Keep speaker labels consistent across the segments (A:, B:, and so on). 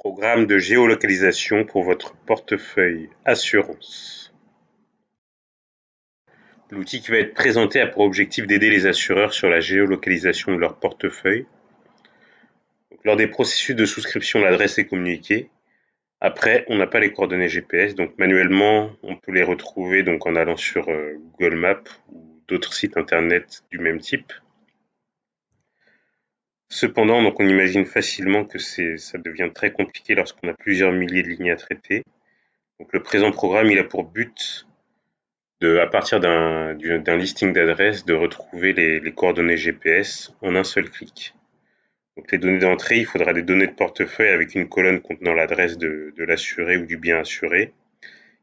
A: Programme de géolocalisation pour votre portefeuille assurance. L'outil qui va être présenté a pour objectif d'aider les assureurs sur la géolocalisation de leur portefeuille. Donc, lors des processus de souscription, l'adresse est communiquée. Après, on n'a pas les coordonnées GPS, donc manuellement, on peut les retrouver donc en allant sur Google Maps ou d'autres sites internet du même type. Cependant, donc on imagine facilement que ça devient très compliqué lorsqu'on a plusieurs milliers de lignes à traiter. Donc le présent programme, il a pour but à partir d'un listing d'adresses, de retrouver les coordonnées GPS en un seul clic. Donc les données d'entrée, il faudra des données de portefeuille avec une colonne contenant l'adresse de l'assuré ou du bien assuré.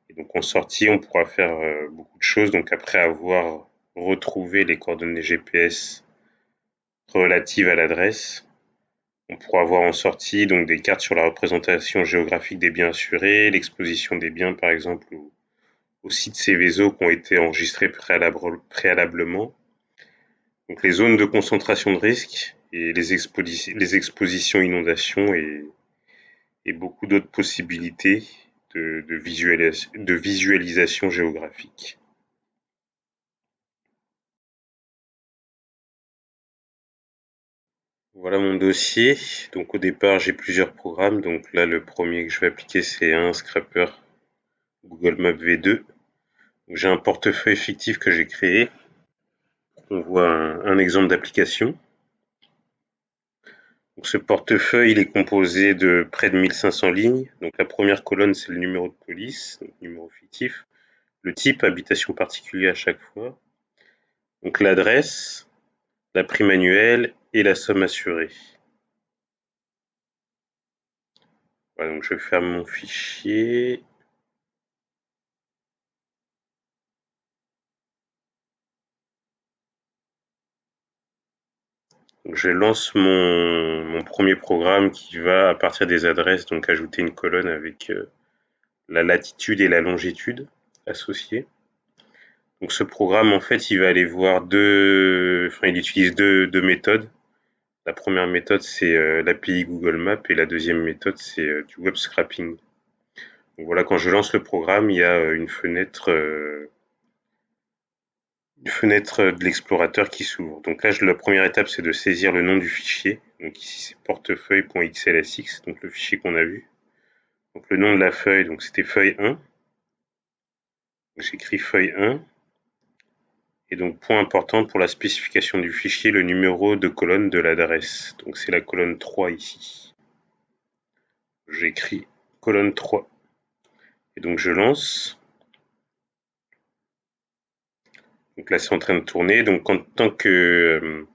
A: Et donc en sortie, on pourra faire beaucoup de choses. Donc après avoir retrouvé les coordonnées GPS relatives à l'adresse, on pourra avoir en sortie donc des cartes sur la représentation géographique des biens assurés, l'exposition des biens par exemple aux sites Céveso qui ont été enregistrés préalablement, donc les zones de concentration de risque et les expositions inondations et beaucoup d'autres possibilités de visualisation géographique. Voilà mon dossier. Donc au départ, j'ai plusieurs programmes. Donc là, le premier que je vais appliquer, c'est un Scrapper Google Maps V2. J'ai un portefeuille fictif que j'ai créé. On voit un exemple d'application. Donc ce portefeuille, il est composé de près de 1500 lignes. Donc la première colonne, c'est le numéro de police, donc numéro fictif. Le type, habitation particulière à chaque fois. Donc l'adresse, la prime annuelle et la somme assurée. Voilà, donc je ferme mon fichier. Donc je lance mon premier programme qui va, à partir des adresses, donc ajouter une colonne avec la latitude et la longitude associées. Donc ce programme, en fait, il va aller voir il utilise deux méthodes. La première méthode, c'est l'API Google Maps et la deuxième méthode, c'est du web scraping. Donc voilà, quand je lance le programme, il y a une fenêtre de l'explorateur qui s'ouvre. Donc là, la première étape, c'est de saisir le nom du fichier. Donc ici, c'est portefeuille.xlsx, donc le fichier qu'on a vu. Donc le nom de la feuille, donc c'était feuille 1. J'écris feuille 1. Et donc, point important pour la spécification du fichier, le numéro de colonne de l'adresse. Donc c'est la colonne 3 ici. J'écris colonne 3. Et donc je lance. Donc là c'est en train de tourner. Donc tant que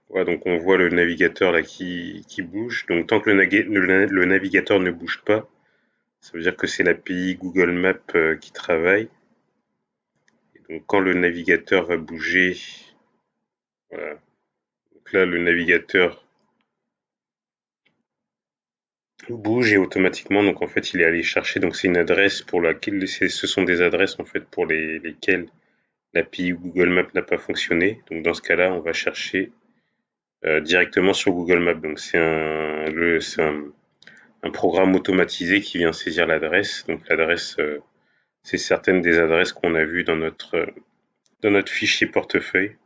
A: voilà, donc on voit le navigateur là qui bouge. Donc tant que le navigateur ne bouge pas, ça veut dire que c'est l'API Google Maps qui travaille. Et donc quand le navigateur va bouger, voilà. Donc là le navigateur bouge et automatiquement, donc en fait il est allé chercher, donc c'est une adresse pour laquelle ce sont des adresses en fait pour lesquelles l'API Google Maps n'a pas fonctionné. Donc dans ce cas-là, on va chercher directement sur Google Maps. Donc c'est un programme automatisé qui vient saisir l'adresse. Donc l'adresse, c'est certaines des adresses qu'on a vues dans notre fichier portefeuille.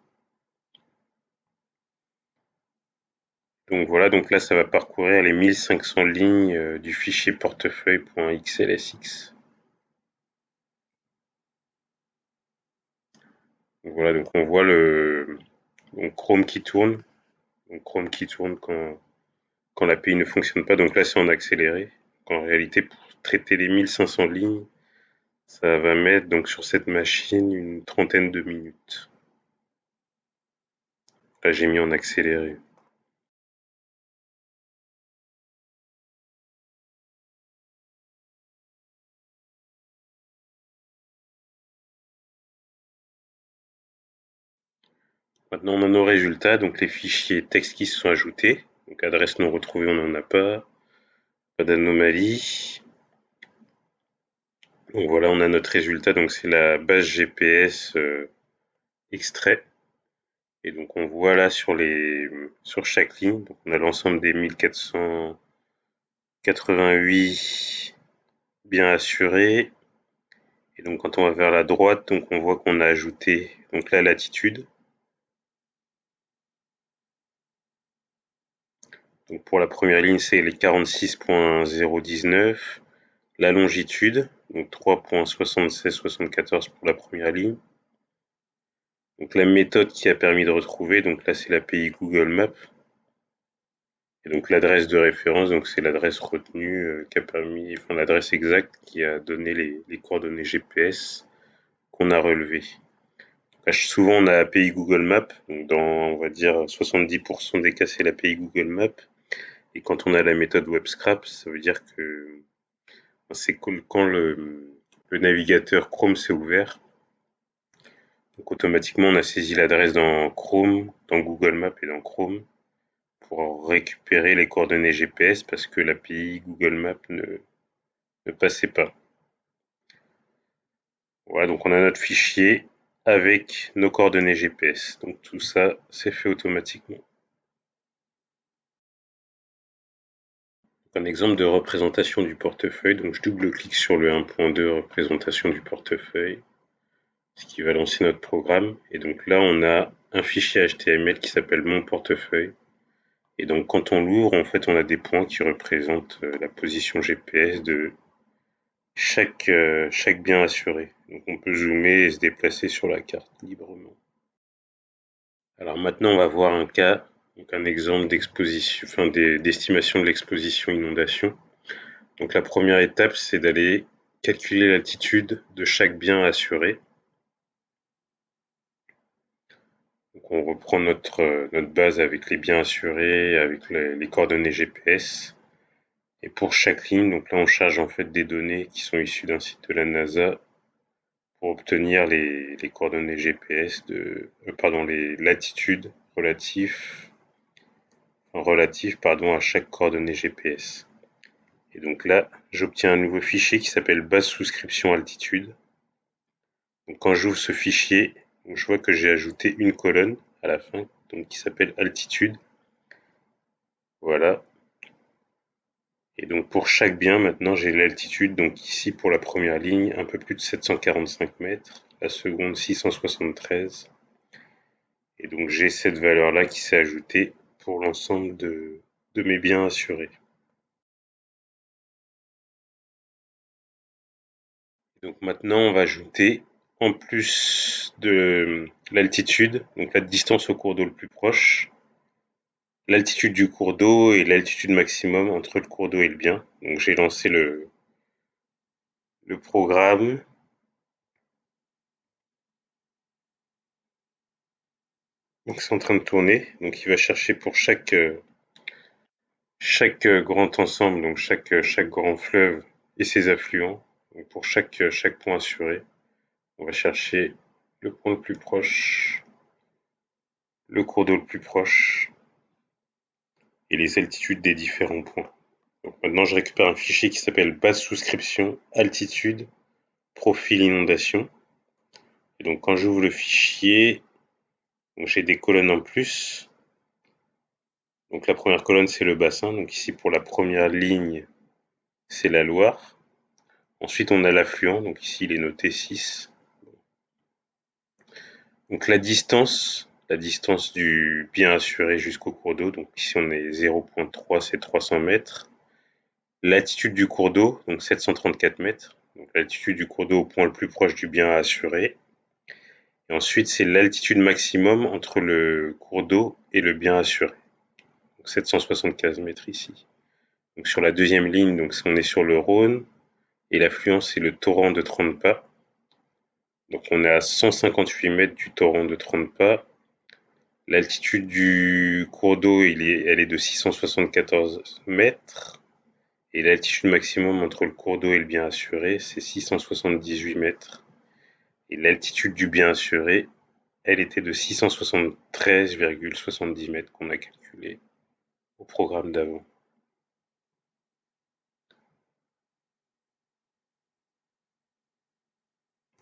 A: Donc voilà, donc là ça va parcourir les 1500 lignes du fichier portefeuille.xlsx. Donc voilà, donc on voit Chrome qui tourne. Donc Chrome qui tourne quand l'API ne fonctionne pas. Donc là c'est en accéléré. En réalité, pour traiter les 1500 lignes, ça va mettre donc sur cette machine une trentaine de minutes. Là j'ai mis en accéléré. Maintenant on a nos résultats, donc les fichiers texte qui se sont ajoutés. Donc adresse non retrouvée, on n'en a pas. Pas d'anomalie. Donc voilà, on a notre résultat, donc c'est la base GPS extrait. Et donc on voit là sur chaque ligne, donc on a l'ensemble des 1400 88 bien assuré. Et donc quand on va vers la droite, donc on voit qu'on a ajouté donc la latitude. Donc pour la première ligne, c'est les 46.019. La longitude, donc 3.7674 pour la première ligne. Donc la méthode qui a permis de retrouver, donc là c'est l'API Google Maps. Et donc l'adresse de référence, donc c'est l'adresse retenue qui a permis, enfin l'adresse exacte qui a donné les coordonnées GPS qu'on a relevées. Souvent on a l'API Google Maps, donc dans on va dire 70% des cas c'est l'API Google Maps. Et quand on a la méthode WebScrap, ça veut dire que c'est quand le navigateur Chrome s'est ouvert, donc automatiquement on a saisi l'adresse dans Chrome, dans Google Maps et dans Chrome pour récupérer les coordonnées GPS parce que l'API Google Maps ne passait pas. Voilà, donc on a notre fichier avec nos coordonnées GPS. Donc tout ça, c'est fait automatiquement. Un exemple de représentation du portefeuille. Donc je double-clique sur le 1.2 représentation du portefeuille, ce qui va lancer notre programme. Et donc là, on a un fichier HTML qui s'appelle mon portefeuille. Et donc quand on l'ouvre, en fait, on a des points qui représentent la position GPS de chaque bien assuré. Donc on peut zoomer et se déplacer sur la carte librement. Alors maintenant, on va voir un cas, donc un exemple d'exposition, enfin d'estimation de l'exposition inondation. Donc la première étape, c'est d'aller calculer l'altitude de chaque bien assuré. Donc on reprend notre base avec les biens assurés, avec les coordonnées GPS. Et pour chaque ligne, donc là on charge en fait des données qui sont issues d'un site de la NASA pour obtenir les coordonnées GPS les latitudes relatives à chaque coordonnée GPS. Et donc là, j'obtiens un nouveau fichier qui s'appelle base souscription altitude. Donc quand j'ouvre ce fichier, je vois que j'ai ajouté une colonne à la fin, donc qui s'appelle altitude. Voilà. Et donc pour chaque bien, maintenant j'ai l'altitude. Donc ici pour la première ligne, un peu plus de 745 mètres. La seconde 673. Et donc j'ai cette valeur-là qui s'est ajoutée pour l'ensemble de mes biens assurés. Donc maintenant on va ajouter, en plus de l'altitude, donc la distance au cours d'eau le plus proche, l'altitude du cours d'eau et l'altitude maximum entre le cours d'eau et le bien. Donc j'ai lancé le programme. Donc c'est en train de tourner. Donc il va chercher pour chaque grand ensemble, donc chaque grand fleuve et ses affluents. Donc pour chaque point assuré, on va chercher le point le plus proche, le cours d'eau le plus proche et les altitudes des différents points. Donc maintenant, je récupère un fichier qui s'appelle base souscription altitude profil inondation. Et donc quand j'ouvre le fichier, j'ai des colonnes en plus. Donc la première colonne, c'est le bassin. Donc ici, pour la première ligne, c'est la Loire. Ensuite, on a l'affluent. Donc ici, il est noté 6. Donc la distance du bien assuré jusqu'au cours d'eau. Donc ici, on est 0.3, c'est 300 mètres. L'altitude du cours d'eau, donc 734 mètres. Donc l'altitude du cours d'eau au point le plus proche du bien assuré. Et ensuite, c'est l'altitude maximum entre le cours d'eau et le bien assuré. Donc 775 mètres ici. Donc sur la deuxième ligne, donc on est sur le Rhône. Et l'affluent, c'est le torrent de Trempa. Donc on est à 158 mètres du torrent de Trempa. L'altitude du cours d'eau, elle est de 674 mètres. Et l'altitude maximum entre le cours d'eau et le bien assuré, c'est 678 mètres. Et l'altitude du bien assuré, elle était de 673,70 mètres qu'on a calculé au programme d'avant.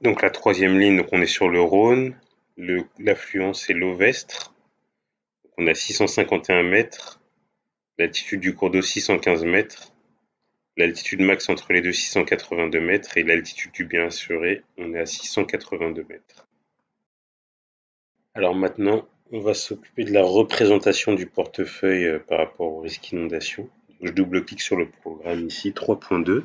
A: Donc la troisième ligne, donc on est sur le Rhône. L'affluent, c'est l'Auvestre. On a 651 mètres. L'altitude du cours d'eau, 615 mètres. L'altitude max entre les deux, 682 mètres, et l'altitude du bien assuré, on est à 682 mètres. Alors maintenant, on va s'occuper de la représentation du portefeuille par rapport au risque inondation. Je double-clique sur le programme ici, 3.2.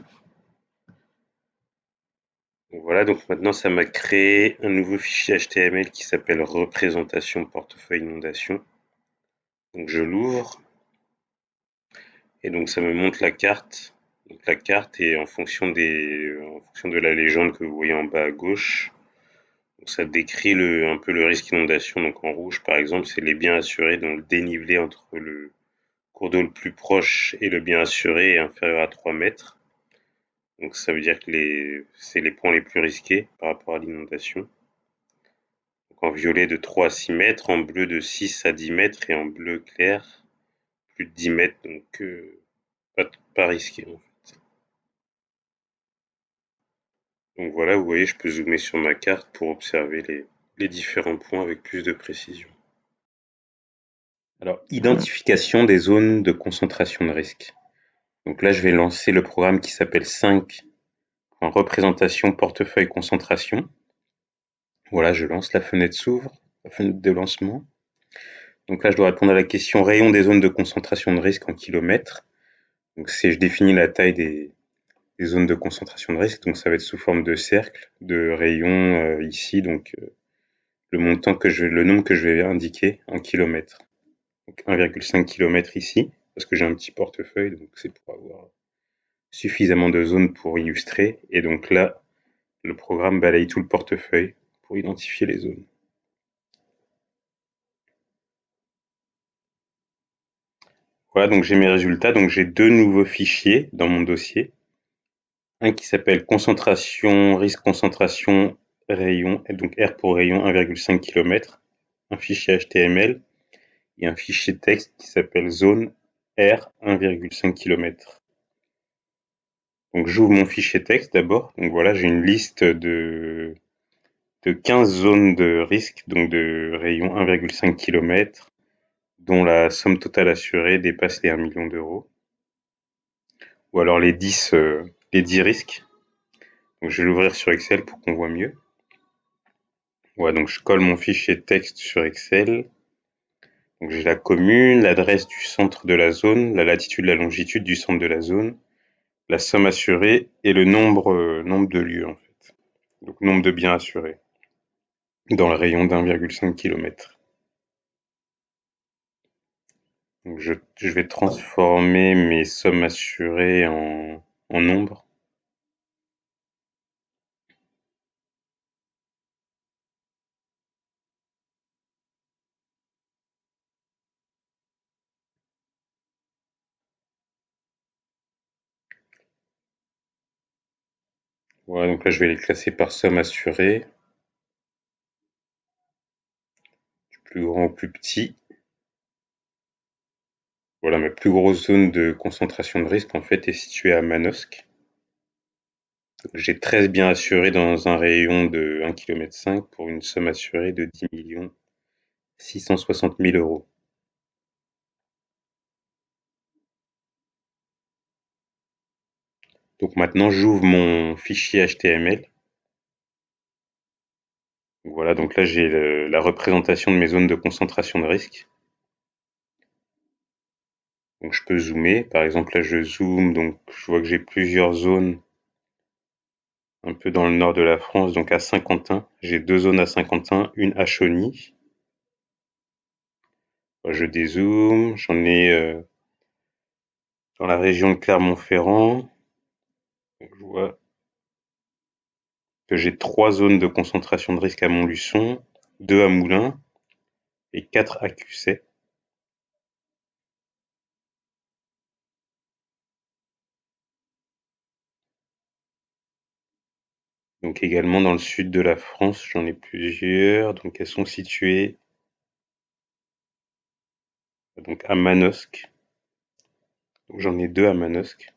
A: Voilà, donc maintenant ça m'a créé un nouveau fichier HTML qui s'appelle représentation portefeuille inondation. Donc je l'ouvre et donc ça me montre la carte. Donc la carte est en fonction de la légende que vous voyez en bas à gauche. Donc ça décrit un peu le risque inondation. Donc en rouge par exemple, c'est les biens assurés dont le dénivelé entre le cours d'eau le plus proche et le bien assuré est inférieur à 3 mètres. Donc ça veut dire que c'est les points les plus risqués par rapport à l'inondation. Donc en violet de 3 à 6 mètres, en bleu de 6 à 10 mètres et en bleu clair plus de 10 mètres, donc pas risqué en fait. Donc voilà, vous voyez, je peux zoomer sur ma carte pour observer les différents points avec plus de précision. Alors, identification des zones de concentration de risque. Donc là, je vais lancer le programme qui s'appelle 5 en représentation portefeuille concentration. Voilà, je lance, la fenêtre s'ouvre, la fenêtre de lancement. Donc là, je dois répondre à la question rayon des zones de concentration de risque en kilomètres. Donc je définis la taille des zones de concentration de risque. Donc ça va être sous forme de cercle, de rayon ici. Donc le nombre que je vais indiquer en kilomètres. Donc 1,5 km ici, parce que j'ai un petit portefeuille, donc c'est pour avoir suffisamment de zones pour illustrer. Et donc là, le programme balaye tout le portefeuille pour identifier les zones. Voilà, donc j'ai mes résultats. Donc j'ai deux nouveaux fichiers dans mon dossier. Un qui s'appelle concentration, risque concentration, rayon, donc R pour rayon 1,5 km, un fichier HTML et un fichier texte qui s'appelle zone R 1,5 km. Donc j'ouvre mon fichier texte d'abord. Donc voilà, j'ai une liste de 15 zones de risque, donc de rayon 1,5 km, dont la somme totale assurée dépasse les 1 million d'euros. Ou alors les 10 risques. Donc je vais l'ouvrir sur Excel pour qu'on voit mieux. Voilà, donc je colle mon fichier texte sur Excel. Donc j'ai la commune, l'adresse du centre de la zone, la latitude, la longitude du centre de la zone, la somme assurée et le nombre de lieux en fait. Donc nombre de biens assurés dans le rayon d'1,5 km. Donc je vais transformer mes sommes assurées en nombres. Voilà, donc là je vais les classer par somme assurée, du plus grand au plus petit. Voilà, ma plus grosse zone de concentration de risque en fait est située à Manosque. J'ai 13 biens assurés dans un rayon de 1,5 km pour une somme assurée de 10 660 000 euros. Donc maintenant, j'ouvre mon fichier HTML. Voilà, donc là, j'ai la représentation de mes zones de concentration de risque. Donc je peux zoomer. Par exemple, là, je zoome, donc je vois que j'ai plusieurs zones un peu dans le nord de la France, donc à Saint-Quentin. J'ai deux zones à Saint-Quentin, une à Chauny. Je dézoome, j'en ai dans la région de Clermont-Ferrand. Donc, je vois que j'ai 3 zones de concentration de risque à Montluçon, 2 à Moulins et 4 à Cusset. Donc également dans le sud de la France, j'en ai plusieurs. Donc elles sont situées donc à Manosque. Donc j'en ai 2 à Manosque.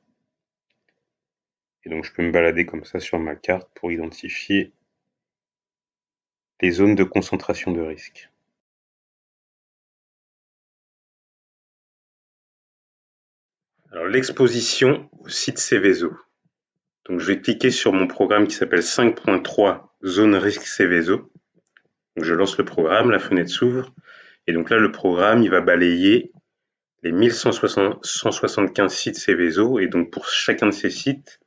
A: Et donc je peux me balader comme ça sur ma carte pour identifier les zones de concentration de risque. Alors l'exposition au site Céveso. Donc je vais cliquer sur mon programme qui s'appelle 5.3 Zone risque Céveso. Donc je lance le programme, la fenêtre s'ouvre, et donc là le programme il va balayer les 1175 sites Céveso, et donc pour chacun de ces sites,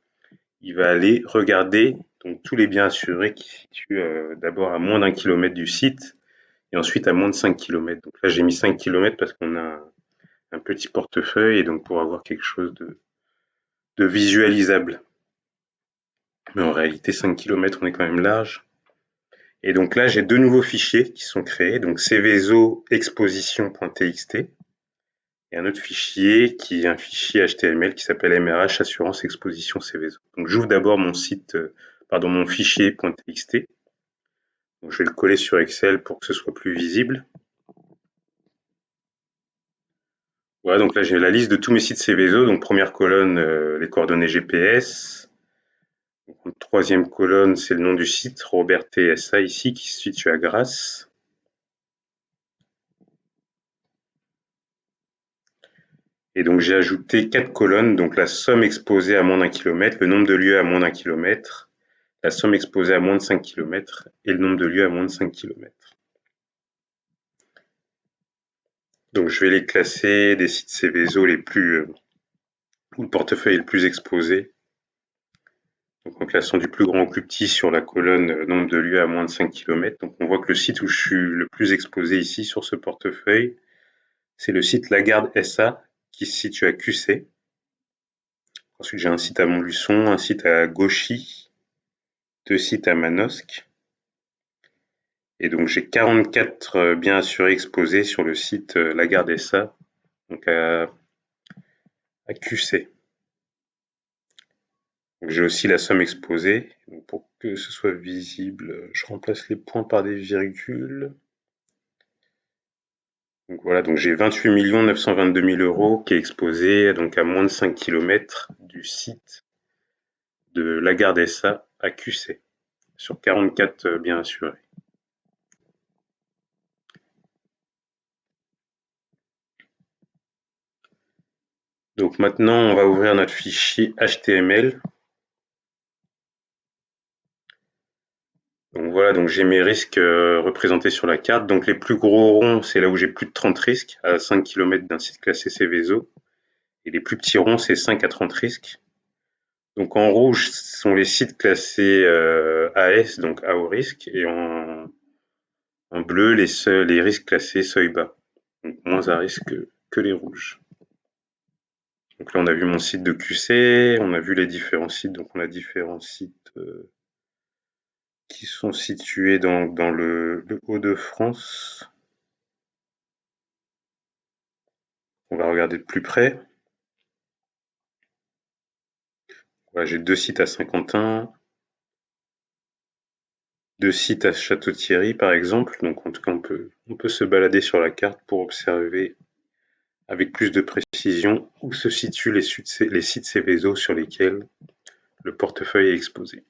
A: il va aller regarder donc tous les biens assurés qui se situent d'abord à moins d'1 kilomètre du site, et ensuite à moins de 5 kilomètres. Donc là j'ai mis 5 kilomètres parce qu'on a un petit portefeuille, et donc pour avoir quelque chose de visualisable. Mais en réalité 5 kilomètres on est quand même large. Et donc là j'ai deux nouveaux fichiers qui sont créés, donc Céveso exposition.txt et un autre fichier qui est un fichier HTML qui s'appelle MRH Assurance Exposition Céveso. Donc j'ouvre d'abord mon mon fichier .txt. Donc je vais le coller sur Excel pour que ce soit plus visible. Voilà, donc là j'ai la liste de tous mes sites Céveso. Donc première colonne, les coordonnées GPS. Donc, troisième colonne, c'est le nom du site, Robert TSA ici, qui se situe à Grasse. Et donc j'ai ajouté 4 colonnes, donc la somme exposée à moins d'1 kilomètre, le nombre de lieux à moins d'1 kilomètre, la somme exposée à moins de 5 kilomètres et le nombre de lieux à moins de 5 kilomètres. Donc je vais les classer des sites Céveso les plus où le portefeuille est le plus exposé. Donc en classant du plus grand au plus petit sur la colonne nombre de lieux à moins de 5 kilomètres. Donc on voit que le site où je suis le plus exposé ici sur ce portefeuille, c'est le site Lagarde SA qui se situe à QC. Ensuite j'ai un site à Montluçon, un site à Gauchy, deux sites à Manosque. Et donc j'ai 44 biens assurés exposés sur le site Lagarde SA, donc à QC. J'ai aussi la somme exposée. Donc pour que ce soit visible, je remplace les points par des virgules. Donc voilà, donc j'ai 28 922 000 € qui est exposé donc à moins de 5 kilomètres du site de Lagarde SA à QC, sur 44 biens assurés. Donc maintenant, on va ouvrir notre fichier HTML. Donc voilà, donc j'ai mes risques représentés sur la carte. Donc les plus gros ronds, c'est là où j'ai plus de 30 risques, à 5 km d'un site classé Céveso. Et les plus petits ronds, c'est 5 à 30 risques. Donc en rouge sont les sites classés AS, donc à haut risque, et en bleu les risques classés seuil bas, donc moins à risque que les rouges. Donc là on a vu mon site de QC, on a vu les différents sites, donc on a différents sites qui sont situés dans le Hauts-de-France. On va regarder de plus près. Voilà, j'ai deux sites à Saint-Quentin, deux sites à Château-Thierry par exemple. Donc en tout cas on peut se balader sur la carte pour observer avec plus de précision où se situent les sites Céveso sur lesquels le portefeuille est exposé.